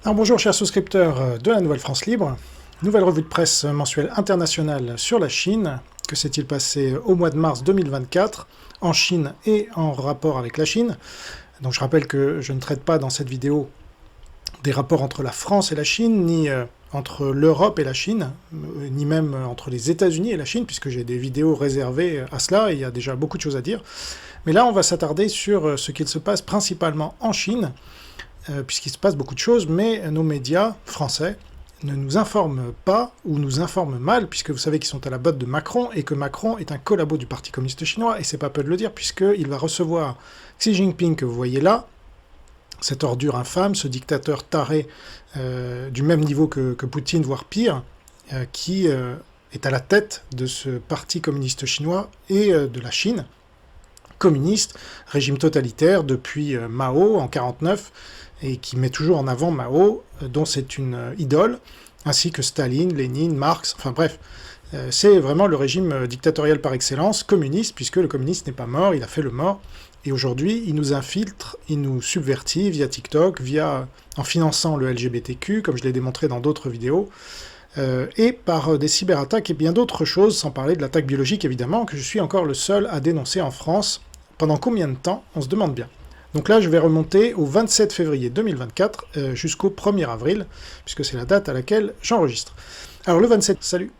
Alors bonjour chers souscripteurs de la Nouvelle France Libre, nouvelle revue de presse mensuelle internationale sur la Chine. Que s'est-il passé au mois de mars 2024 en Chine et en rapport avec la Chine? Donc je rappelle que je ne traite pas dans cette vidéo des rapports entre la France et la Chine, ni entre l'Europe et la Chine, ni même entre les États-Unis et la Chine, puisque j'ai des vidéos réservées à cela, et il y a déjà beaucoup de choses à dire. Mais là, on va s'attarder sur ce qu'il se passe principalement en Chine, puisqu'il se passe beaucoup de choses, mais nos médias français ne nous informent pas, ou nous informent mal, puisque vous savez qu'ils sont à la botte de Macron, et que Macron est un collabo du Parti communiste chinois, et c'est pas peu de le dire, puisqu'il va recevoir Xi Jinping, que vous voyez là, cette ordure infâme, ce dictateur taré du même niveau que Poutine, voire pire, qui est à la tête de ce Parti communiste chinois et de la Chine, communiste, régime totalitaire depuis Mao en 1949, et qui met toujours en avant Mao, dont c'est une idole, ainsi que Staline, Lénine, Marx, enfin bref, c'est vraiment le régime dictatorial par excellence, communiste, puisque le communiste n'est pas mort, il a fait le mort, et aujourd'hui il nous infiltre, il nous subvertit via TikTok, en finançant le LGBTQ, comme je l'ai démontré dans d'autres vidéos, et par des cyberattaques et bien d'autres choses, sans parler de l'attaque biologique évidemment, que je suis encore le seul à dénoncer en France. Pendant combien de temps? On se demande bien. Donc là, je vais remonter au 27 février 2024 jusqu'au 1er avril, puisque c'est la date à laquelle j'enregistre. Alors le 27, salut!